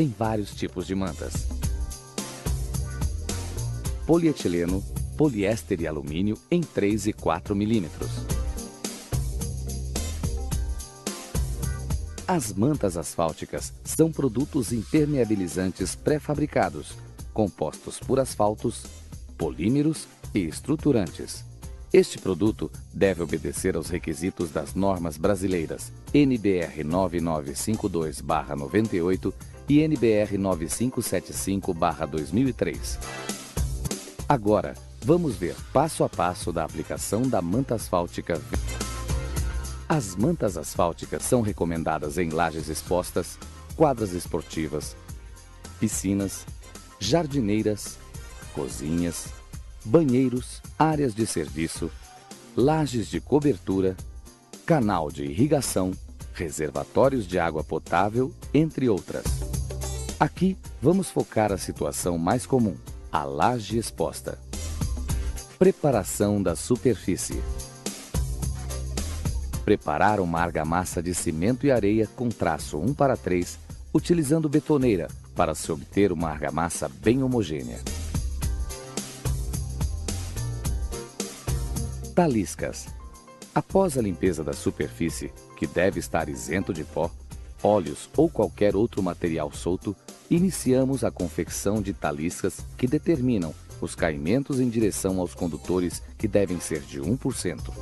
tem vários tipos de mantas: polietileno, poliéster e alumínio em 3 e 4 milímetros. As mantas asfálticas são produtos impermeabilizantes pré-fabricados, compostos por asfaltos, polímeros e estruturantes. Este produto deve obedecer aos requisitos das normas brasileiras NBR 9952/98 e NBR 9575/2003. Agora, vamos ver passo a passo da aplicação da manta asfáltica. As mantas asfálticas são recomendadas em lajes expostas, quadras esportivas, piscinas, jardineiras, cozinhas, banheiros, áreas de serviço, lajes de cobertura, canal de irrigação, reservatórios de água potável, entre outras. Aqui, vamos focar a situação mais comum, a laje exposta. Preparação da superfície. Preparar uma argamassa de cimento e areia com traço 1:3, utilizando betoneira, para se obter uma argamassa bem homogênea. Taliscas. Após a limpeza da superfície, que deve estar isento de pó, óleos ou qualquer outro material solto, iniciamos a confecção de taliscas que determinam os caimentos em direção aos condutores, que devem ser de 1%.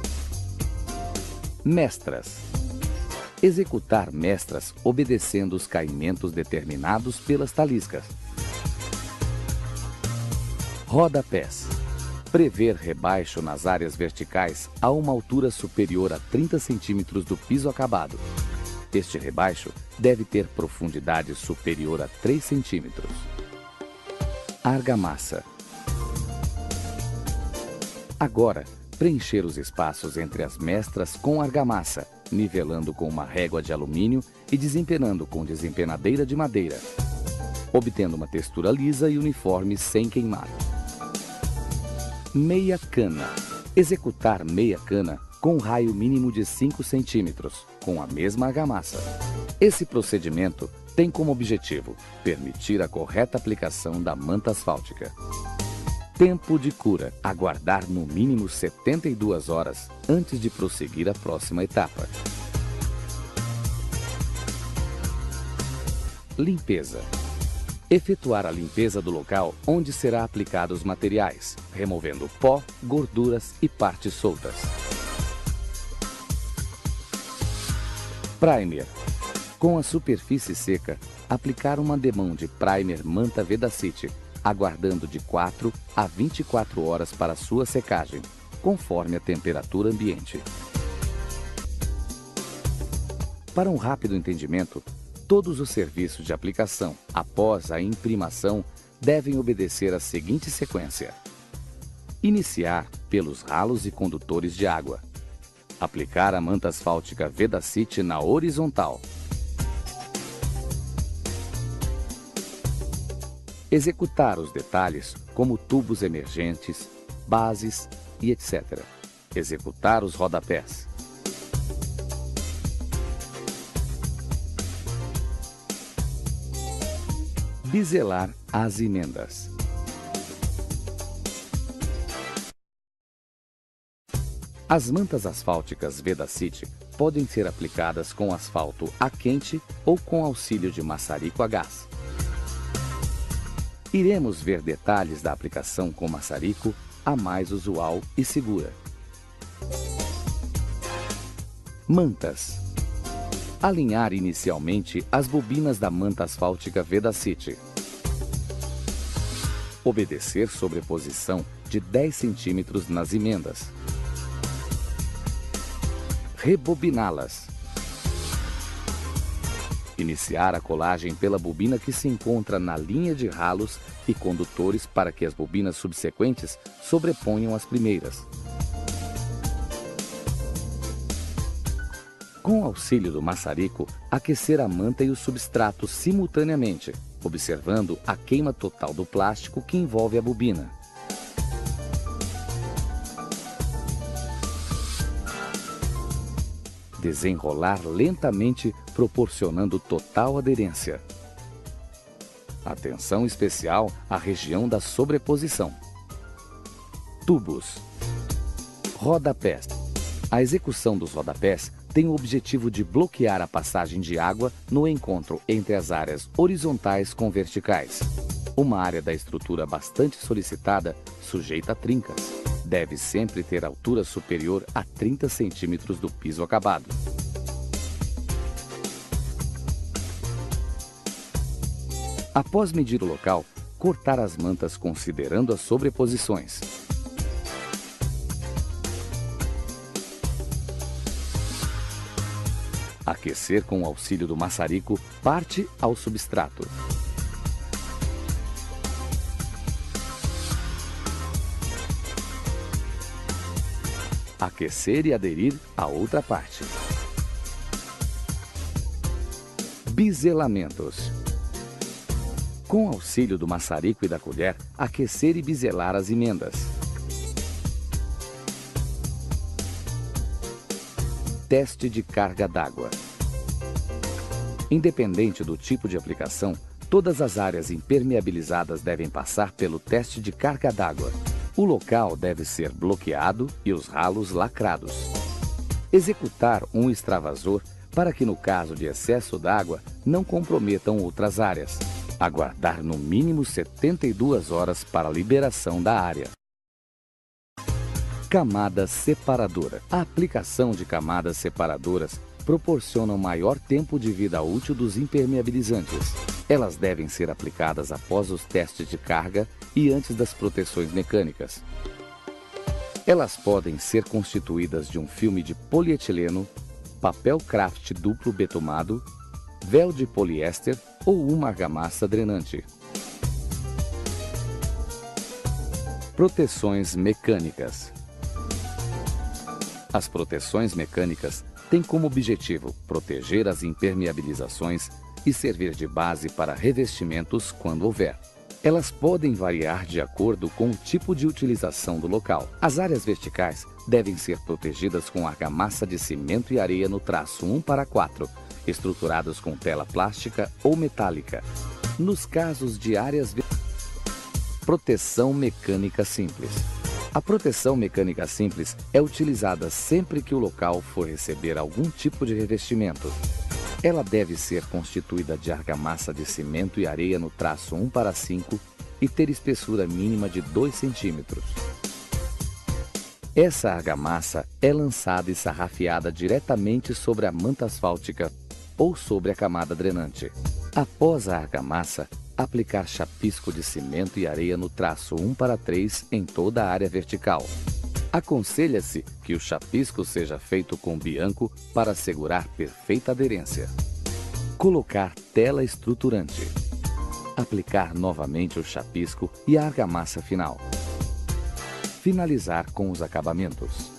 Mestras. Executar mestras obedecendo os caimentos determinados pelas taliscas. Rodapés. Prever rebaixo nas áreas verticais a uma altura superior a 30 centímetros do piso acabado. Este rebaixo deve ter profundidade superior a 3 centímetros. Argamassa. Agora, preencher os espaços entre as mestras com argamassa, nivelando com uma régua de alumínio e desempenando com desempenadeira de madeira, obtendo uma textura lisa e uniforme sem queimar. Meia cana. Executar meia cana com um raio mínimo de 5 centímetros, com a mesma argamassa. Esse procedimento tem como objetivo permitir a correta aplicação da manta asfáltica. Tempo de cura. Aguardar no mínimo 72 horas antes de prosseguir à próxima etapa. Limpeza. Efetuar a limpeza do local onde será aplicado os materiais, removendo pó, gorduras e partes soltas. Primer. Com a superfície seca, aplicar uma demão de primer manta Vedacity, aguardando de 4 a 24 horas para sua secagem, conforme a temperatura ambiente. Para um rápido entendimento, todos os serviços de aplicação após a imprimação devem obedecer a seguinte sequência: iniciar pelos ralos e condutores de água. Aplicar a manta asfáltica Vedacity na horizontal. Executar os detalhes como tubos emergentes, bases e etc. Executar os rodapés. Biselar as emendas. As mantas asfálticas Vedacity podem ser aplicadas com asfalto a quente ou com auxílio de maçarico a gás. Iremos ver detalhes da aplicação com maçarico, a mais usual e segura. Mantas. Alinhar inicialmente as bobinas da manta asfáltica Vedacity. Obedecer sobreposição de 10 centímetros nas emendas. Rebobiná-las. Iniciar a colagem pela bobina que se encontra na linha de ralos e condutores para que as bobinas subsequentes sobreponham as primeiras. Com o auxílio do maçarico, aquecer a manta e o substrato simultaneamente, observando a queima total do plástico que envolve a bobina. Desenrolar lentamente, proporcionando total aderência. Atenção especial à região da sobreposição. Tubos. Rodapés. A execução dos rodapés tem o objetivo de bloquear a passagem de água no encontro entre as áreas horizontais com verticais. Uma área da estrutura bastante solicitada, sujeita a trincas, deve sempre ter altura superior a 30 centímetros do piso acabado. Após medir o local, cortar as mantas considerando as sobreposições. Aquecer com o auxílio do maçarico parte ao substrato. Aquecer e aderir a outra parte. Biselamentos. Com o auxílio do maçarico e da colher, aquecer e biselar as emendas. Teste de carga d'água. Independente do tipo de aplicação, todas as áreas impermeabilizadas devem passar pelo teste de carga d'água. O local deve ser bloqueado e os ralos lacrados. Executar um extravasor para que, no caso de excesso d'água, não comprometam outras áreas. Aguardar no mínimo 72 horas para a liberação da área. Camada separadora. A aplicação de camadas separadoras proporciona um maior tempo de vida útil dos impermeabilizantes. Elas devem ser aplicadas após os testes de carga e antes das proteções mecânicas. Elas podem ser constituídas de um filme de polietileno, papel craft duplo betumado, véu de poliéster ou uma argamassa drenante. Proteções mecânicas. As proteções mecânicas têm como objetivo proteger as impermeabilizações e servir de base para revestimentos quando houver. Elas podem variar de acordo com o tipo de utilização do local. As áreas verticais devem ser protegidas com argamassa de cimento e areia no traço 1:4, estruturados com tela plástica ou metálica. Nos casos de áreas proteção mecânica simples. A proteção mecânica simples é utilizada sempre que o local for receber algum tipo de revestimento. Ela deve ser constituída de argamassa de cimento e areia no traço 1:5 e ter espessura mínima de 2 centímetros. Essa argamassa é lançada e sarrafiada diretamente sobre a manta asfáltica ou sobre a camada drenante. Após a argamassa, aplicar chapisco de cimento e areia no traço 1:3 em toda a área vertical. Aconselha-se que o chapisco seja feito com bianco para assegurar perfeita aderência. Colocar tela estruturante. Aplicar novamente o chapisco e a argamassa final. Finalizar com os acabamentos.